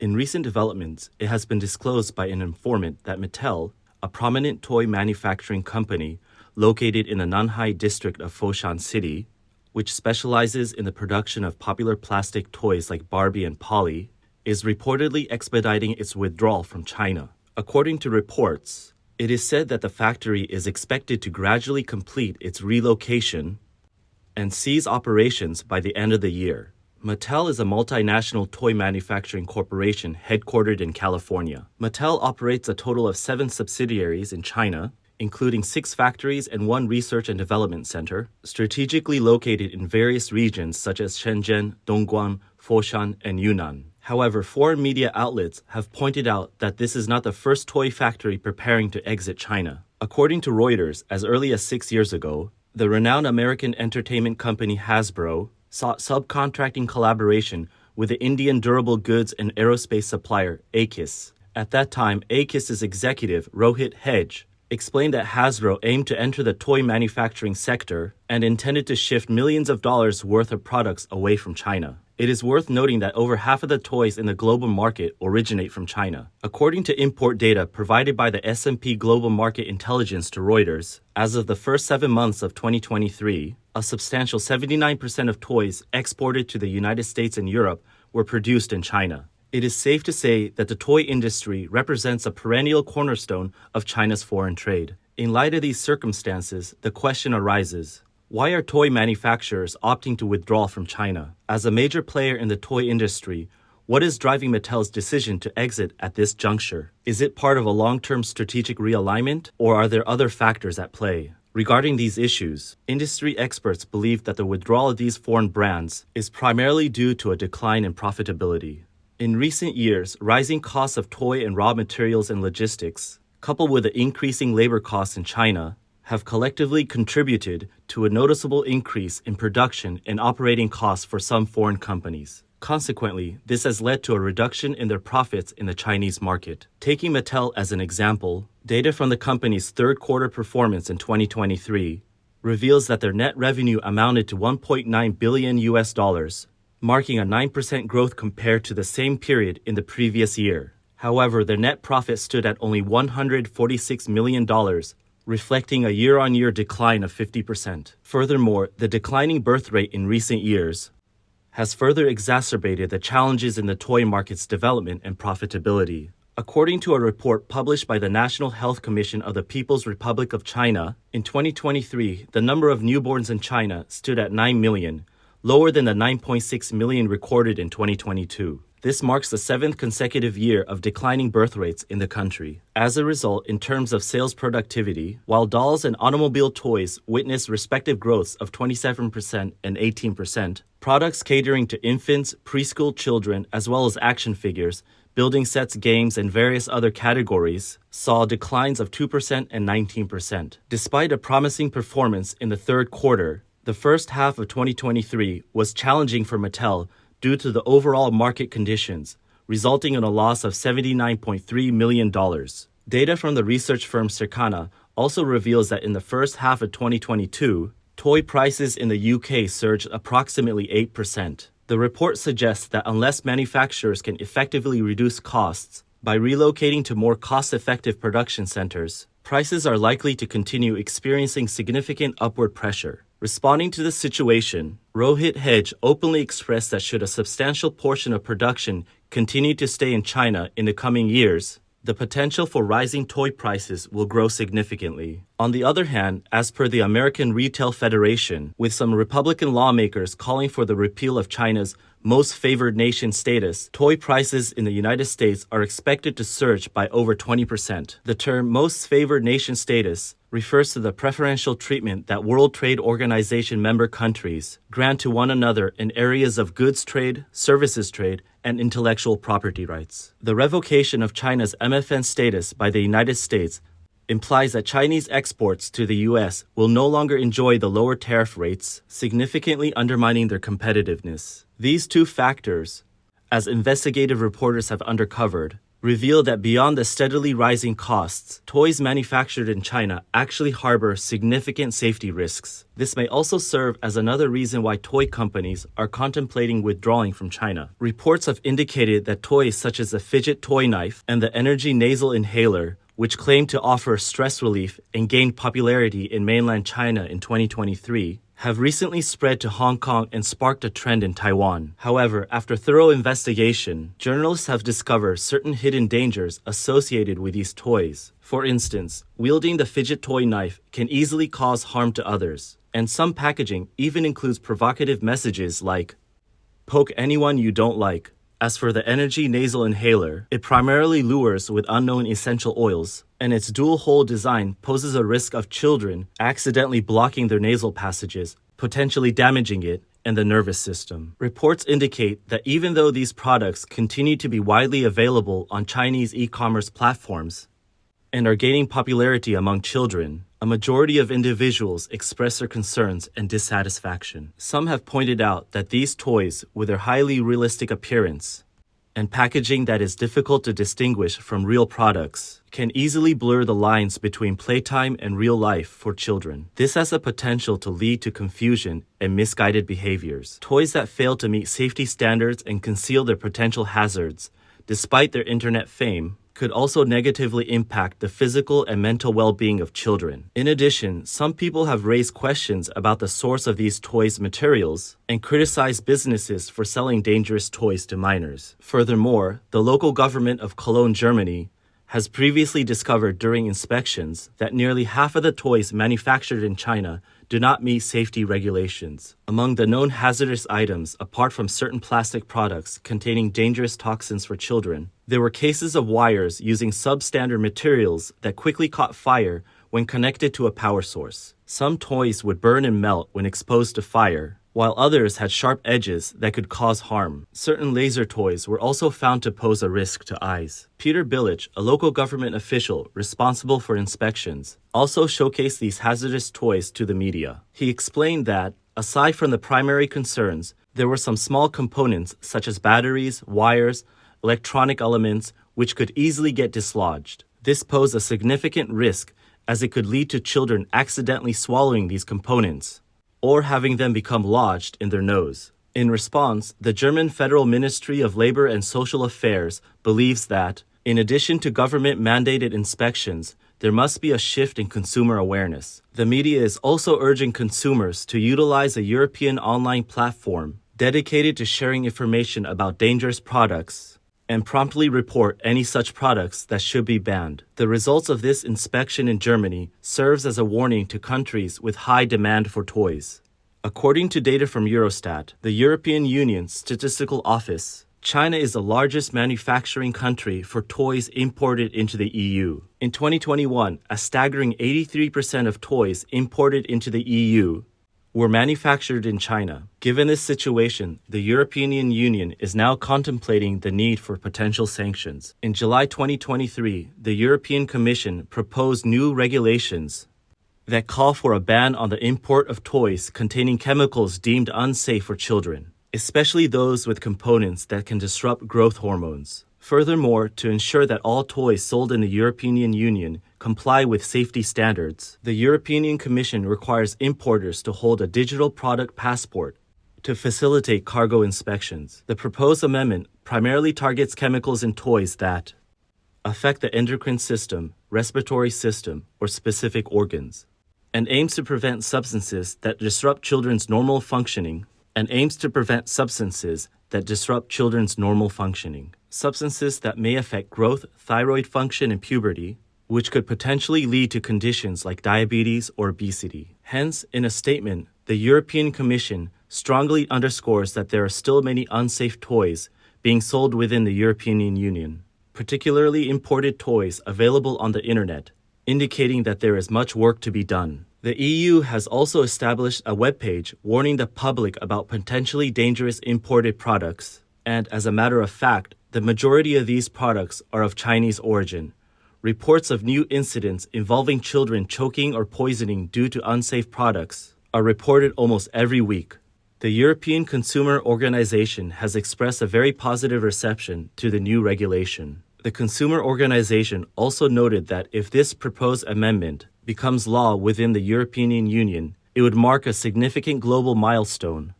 In recent developments, it has been disclosed by an informant that Mattel, a prominent toy manufacturing company located in the Nanhai district of Foshan City, which specializes in the production of popular plastic toys like Barbie and POLLY, is reportedly expediting its withdrawal from China. According to reports, it is said that the factory is expected to gradually complete its relocation and cease operations by the end of the year. Mattel is a multinational toy manufacturing corporation headquartered in California. Mattel operates a total of 7 subsidiaries in China, including 6 factories and 1 research and development center, strategically located in various regions such as Shenzhen, Dongguan, Foshan, and Yunnan. However, foreign media outlets have pointed out that this is not the first toy factory preparing to exit China. According to Reuters, as early as 6 years ago, the renowned American entertainment company Hasbro sought subcontracting collaboration with the Indian durable goods and aerospace supplier Aegis. At that time, Aegis's executive, Rohit Hedge, explained that Hasbro aimed to enter the toy manufacturing sector and intended to shift millions of dollars worth of products away from China. It is worth noting that over half of the toys in the global market originate from China. According to import data provided by the S&P Global Market Intelligence to Reuters, as of the first 7 months of 2023, a substantial 79% of toys exported to the United States and Europe were produced in China. It is safe to say that the toy industry represents a perennial cornerstone of China's foreign trade. In light of these circumstances, the question arises: why are toy manufacturers opting to withdraw from China? As a major player in the toy industry, what is driving Mattel's decision to exit at this juncture? Is it part of a long-term strategic realignment, or are there other factors at play? Regarding these issues, industry experts believe that the withdrawal of these foreign brands is primarily due to a decline in profitability. In recent years, rising costs of toy and raw materials and logistics, coupled with the increasing labor costs in China, have collectively contributed to a noticeable increase in production and operating costs for some foreign companies. Consequently, this has led to a reduction in their profits in the Chinese market. Taking Mattel as an example, data from the company's third quarter performance in 2023 reveals that their net revenue amounted to $1.9 billion, marking a 9% growth compared to the same period in the previous year. However, their net profit stood at only $146 million, reflecting a year-on-year decline of 50%. Furthermore, the declining birth rate in recent years has further exacerbated the challenges in the toy market's development and profitability. According to a report published by the National Health Commission of the People's Republic of China, in 2023, the number of newborns in China stood at 9 million, lower than the 9.6 million recorded in 2022. This marks the 7th consecutive year of declining birth rates in the country. As a result, in terms of sales productivity, while dolls and automobile toys witnessed respective growths of 27% and 18%, products catering to infants, preschool children, as well as action figures, building sets, games, and various other categories saw declines of 2% and 19%. Despite a promising performance in the third quarter, the first half of 2023 was challenging for Mattel due to the overall market conditions, resulting in a loss of $79.3 million. Data from the research firm Circana also reveals that in the first half of 2022, toy prices in the UK surged approximately 8%. The report suggests that unless manufacturers can effectively reduce costs by relocating to more cost-effective production centers, prices are likely to continue experiencing significant upward pressure. Responding to the situation, Rohit Hedge openly expressed that should a substantial portion of production continue to stay in China in the coming years, the potential for rising toy prices will grow significantly. On the other hand, as per the American Retail Federation, with some Republican lawmakers calling for the repeal of China's most favored nation status, toy prices in the United States are expected to surge by over 20%. The term most favored nation status refers to the preferential treatment that World Trade Organization member countries grant to one another in areas of goods trade, services trade, and intellectual property rights. The revocation of China's MFN status by the United States implies that Chinese exports to the U.S. will no longer enjoy the lower tariff rates, significantly undermining their competitiveness. These two factors, as investigative reporters have uncovered, reveal that beyond the steadily rising costs, toys manufactured in China actually harbor significant safety risks. This may also serve as another reason why toy companies are contemplating withdrawing from China. Reports have indicated that toys such as the fidget toy knife and the energy nasal inhaler, which claim to offer stress relief and gained popularity in mainland China in 2023, have recently spread to Hong Kong and sparked a trend in Taiwan. However, after thorough investigation, journalists have discovered certain hidden dangers associated with these toys. For instance, wielding the fidget toy knife can easily cause harm to others, and some packaging even includes provocative messages like, "Poke anyone you don't like." As for the energy nasal inhaler, it primarily lures with unknown essential oils, and its dual-hole design poses a risk of children accidentally blocking their nasal passages, potentially damaging it and the nervous system. Reports indicate that even though these products continue to be widely available on Chinese e-commerce platforms and are gaining popularity among children, a majority of individuals express their concerns and dissatisfaction. Some have pointed out that these toys, with their highly realistic appearance and packaging that is difficult to distinguish from real products, can easily blur the lines between playtime and real life for children. This has the potential to lead to confusion and misguided behaviors. Toys that fail to meet safety standards and conceal their potential hazards, despite their internet fame, could also negatively impact the physical and mental well-being of children. In addition, some people have raised questions about the source of these toys' materials and criticized businesses for selling dangerous toys to minors. Furthermore, the local government of Cologne, Germany, has previously discovered during inspections that nearly half of the toys manufactured in China do not meet safety regulations. Among the known hazardous items, apart from certain plastic products containing dangerous toxins for children, there were cases of wires using substandard materials that quickly caught fire when connected to a power source. Some toys would burn and melt when exposed to fire, while others had sharp edges that could cause harm. Certain laser toys were also found to pose a risk to eyes. Peter Billich, a local government official responsible for inspections, also showcased these hazardous toys to the media. He explained that, aside from the primary concerns, there were some small components such as batteries, wires, electronic elements, which could easily get dislodged. This posed a significant risk as it could lead to children accidentally swallowing these components or having them become lodged in their nose. In response, the German Federal Ministry of Labor and Social Affairs believes that, in addition to government-mandated inspections, there must be a shift in consumer awareness. The media is also urging consumers to utilize a European online platform dedicated to sharing information about dangerous products and promptly report any such products that should be banned. The results of this inspection in Germany serves as a warning to countries with high demand for toys. According to data from Eurostat, the European Union's Statistical Office, China is the largest manufacturing country for toys imported into the EU. In 2021, a staggering 83% of toys imported into the EU were manufactured in China. Given this situation, the European Union is now contemplating the need for potential sanctions. In July 2023, the European Commission proposed new regulations that call for a ban on the import of toys containing chemicals deemed unsafe for children, especially those with components that can disrupt growth hormones. Furthermore, to ensure that all toys sold in the European Union comply with safety standards, the European Commission requires importers to hold a digital product passport to facilitate cargo inspections. The proposed amendment primarily targets chemicals in toys that affect the endocrine system, respiratory system, or specific organs, and aims to prevent substances that disrupt children's normal functioning, substances that may affect growth, thyroid function, and puberty, which could potentially lead to conditions like diabetes or obesity. Hence, in a statement, the European Commission strongly underscores that there are still many unsafe toys being sold within the European Union, particularly imported toys available on the internet, indicating that there is much work to be done. The EU has also established a webpage warning the public about potentially dangerous imported products, and as a matter of fact, the majority of these products are of Chinese origin. Reports of new incidents involving children choking or poisoning due to unsafe products are reported almost every week. The European Consumer Organization has expressed a very positive reception to the new regulation. The consumer organization also noted that if this proposed amendment becomes law within the European Union, it would mark a significant global milestone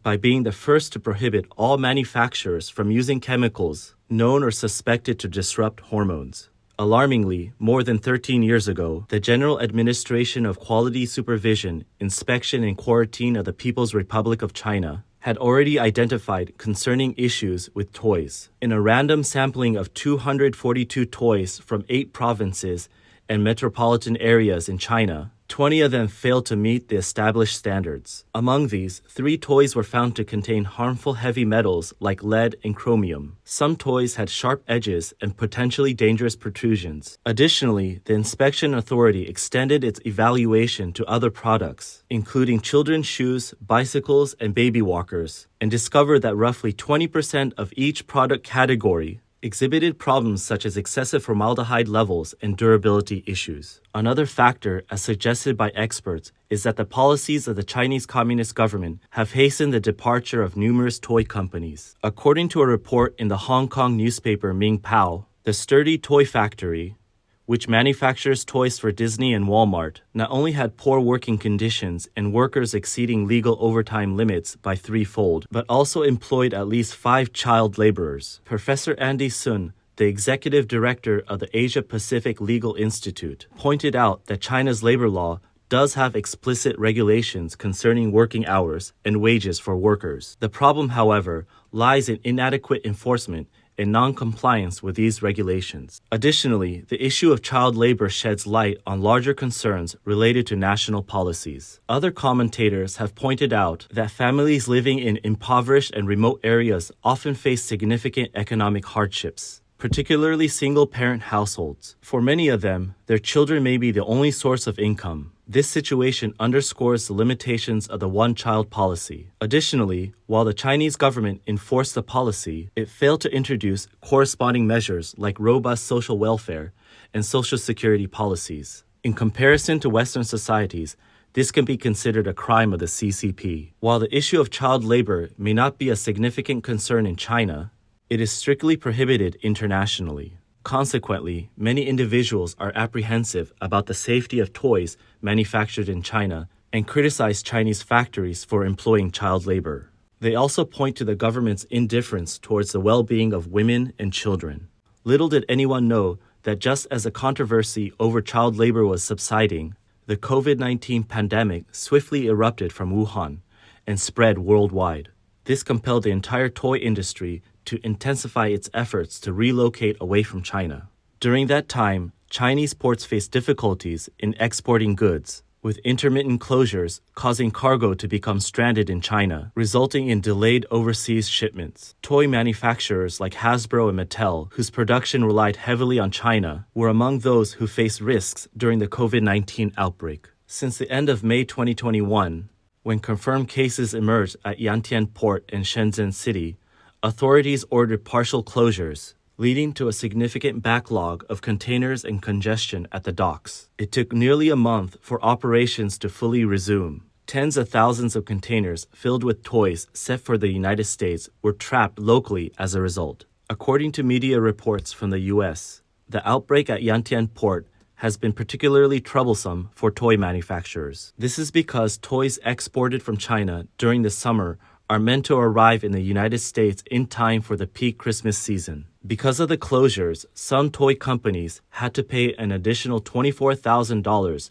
by being the first to prohibit all manufacturers from using chemicals known or suspected to disrupt hormones. Alarmingly, more than 13 years ago, the General Administration of Quality Supervision, Inspection and Quarantine of the People's Republic of China had already identified concerning issues with toys. In a random sampling of 242 toys from 8 provinces and metropolitan areas in China, 20 of them failed to meet the established standards. Among these, 3 toys were found to contain harmful heavy metals like lead and chromium. Some toys had sharp edges and potentially dangerous protrusions. Additionally, the inspection authority extended its evaluation to other products, including children's shoes, bicycles, and baby walkers, and discovered that roughly 20% of each product category exhibited problems such as excessive formaldehyde levels and durability issues. Another factor, as suggested by experts, is that the policies of the Chinese Communist government have hastened the departure of numerous toy companies. According to a report in the Hong Kong newspaper Ming Pao, the Sturdy Toy Factory, which manufactures toys for Disney and Walmart, not only had poor working conditions and workers exceeding legal overtime limits by 3-fold, but also employed at least 5 child laborers. Professor Andy Sun, the executive director of the Asia Pacific Legal Institute, pointed out that China's labor law does have explicit regulations concerning working hours and wages for workers. The problem, however, lies in inadequate enforcement and non-compliance with these regulations. Additionally, the issue of child labor sheds light on larger concerns related to national policies. Other commentators have pointed out that families living in impoverished and remote areas often face significant economic hardships, particularly single-parent households. For many of them, their children may be the only source of income. This situation underscores the limitations of the one-child policy. Additionally, while the Chinese government enforced the policy, it failed to introduce corresponding measures like robust social welfare and social security policies. In comparison to Western societies, this can be considered a crime of the CCP. While the issue of child labor may not be a significant concern in China, it is strictly prohibited internationally. Consequently, many individuals are apprehensive about the safety of toys manufactured in China and criticize Chinese factories for employing child labor. They also point to the government's indifference towards the well-being of women and children. Little did anyone know that just as the controversy over child labor was subsiding, the COVID-19 pandemic swiftly erupted from Wuhan and spread worldwide. This compelled the entire toy industry to intensify its efforts to relocate away from China. During that time, Chinese ports faced difficulties in exporting goods, with intermittent closures causing cargo to become stranded in China, resulting in delayed overseas shipments. Toy manufacturers like Hasbro and Mattel, whose production relied heavily on China, were among those who faced risks during the COVID-19 outbreak. Since the end of May 2021, when confirmed cases emerged at Yantian Port and Shenzhen City, authorities ordered partial closures, leading to a significant backlog of containers and congestion at the docks. It took nearly a month for operations to fully resume. Tens of thousands of containers filled with toys set for the United States were trapped locally as a result. According to media reports from the US, the outbreak at Yantian Port has been particularly troublesome for toy manufacturers. This is because toys exported from China during the summer are meant to arrive in the United States in time for the peak Christmas season. Because of the closures, some toy companies had to pay an additional $24,000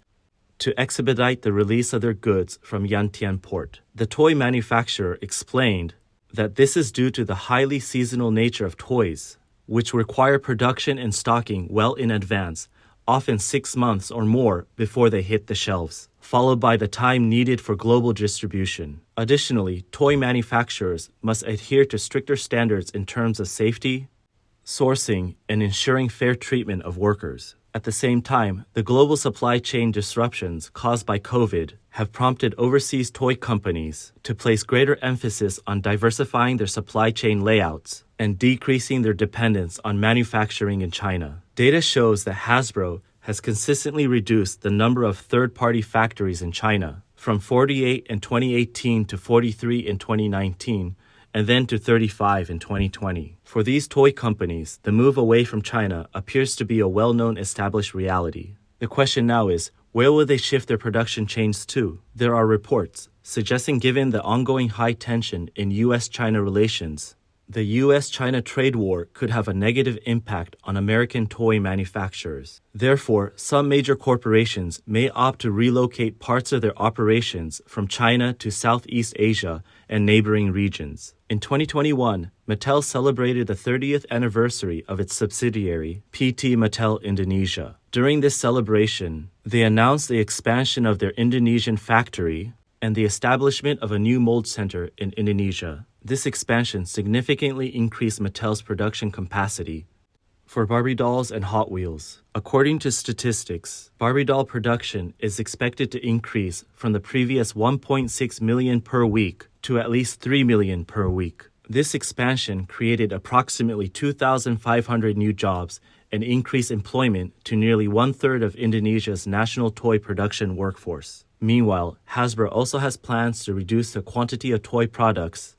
to expedite the release of their goods from Yantian Port. The toy manufacturer explained that this is due to the highly seasonal nature of toys, which require production and stocking well in advance, often 6 months or more before they hit the shelves, followed by the time needed for global distribution. Additionally, toy manufacturers must adhere to stricter standards in terms of safety, sourcing, and ensuring fair treatment of workers. At the same time, the global supply chain disruptions caused by COVID have prompted overseas toy companies to place greater emphasis on diversifying their supply chain layouts and decreasing their dependence on manufacturing in China. Data shows that Hasbro has consistently reduced the number of third-party factories in China from 48 in 2018 to 43 in 2019, and then to 35 in 2020. For these toy companies, the move away from China appears to be a well-known established reality. The question now is, where will they shift their production chains to? There are reports suggesting given the ongoing high tension in U.S.-China relations, the U.S.-China trade war could have a negative impact on American toy manufacturers. Therefore, some major corporations may opt to relocate parts of their operations from China to Southeast Asia and neighboring regions. In 2021, Mattel celebrated the 30th anniversary of its subsidiary, PT Mattel Indonesia. During this celebration, they announced the expansion of their Indonesian factory and the establishment of a new mold center in Indonesia. This expansion significantly increased Mattel's production capacity for Barbie dolls and Hot Wheels. According to statistics, Barbie doll production is expected to increase from the previous 1.6 million per week to at least 3 million per week. This expansion created approximately 2,500 new jobs and increased employment to nearly one-third of Indonesia's national toy production workforce. Meanwhile, Hasbro also has plans to reduce the quantity of toy products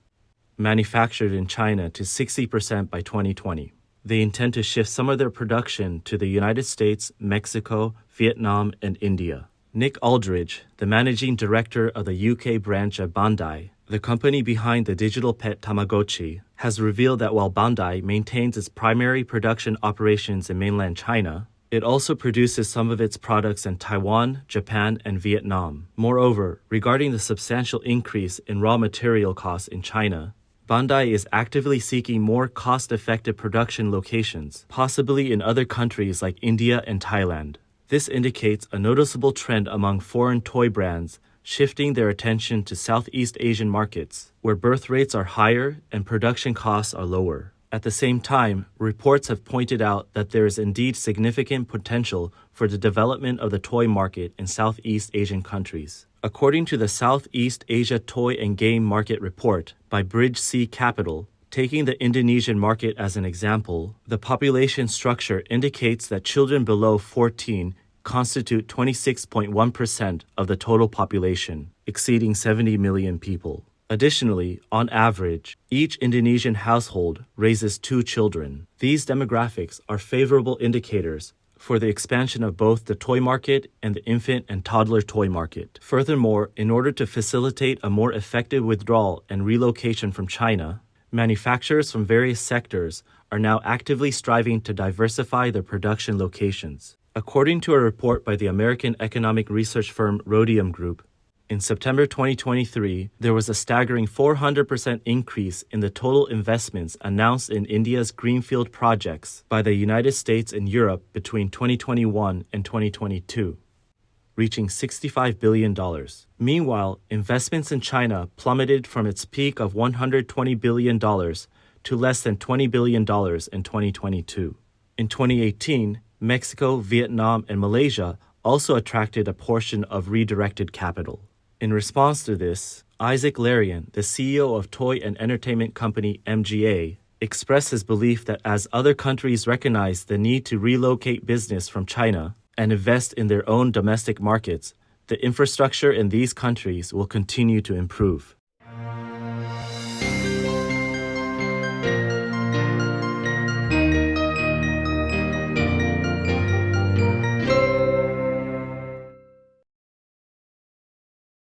manufactured in China to 60% by 2020. They intend to shift some of their production to the United States, Mexico, Vietnam, and India. Nick Aldridge, the managing director of the UK branch of Bandai, the company behind the digital pet Tamagotchi, has revealed that while Bandai maintains its primary production operations in mainland China, it also produces some of its products in Taiwan, Japan, and Vietnam. Moreover, regarding the substantial increase in raw material costs in China, Bandai is actively seeking more cost-effective production locations, possibly in other countries like India and Thailand. This indicates a noticeable trend among foreign toy brands shifting their attention to Southeast Asian markets, where birth rates are higher and production costs are lower. At the same time, reports have pointed out that there is indeed significant potential for the development of the toy market in Southeast Asian countries. According to the Southeast Asia Toy and Game Market Report by Bridge C Capital, taking the Indonesian market as an example, the population structure indicates that children below 14 constitute 26.1% of the total population, exceeding 70 million people. Additionally, on average, each Indonesian household raises 2 children. These demographics are favorable indicators for the expansion of both the toy market and the infant and toddler toy market. Furthermore, in order to facilitate a more effective withdrawal and relocation from China, manufacturers from various sectors are now actively striving to diversify their production locations. According to a report by the American economic research firm Rhodium Group, in September 2023, there was a staggering 400% increase in the total investments announced in India's greenfield projects by the United States and Europe between 2021 and 2022, reaching $65 billion. Meanwhile, investments in China plummeted from its peak of $120 billion to less than $20 billion in 2022. In 2018, Mexico, Vietnam, and Malaysia also attracted a portion of redirected capital. In response to this, Isaac Larian, the CEO of toy and entertainment company MGA, expressed his belief that as other countries recognize the need to relocate business from China and invest in their own domestic markets, the infrastructure in these countries will continue to improve.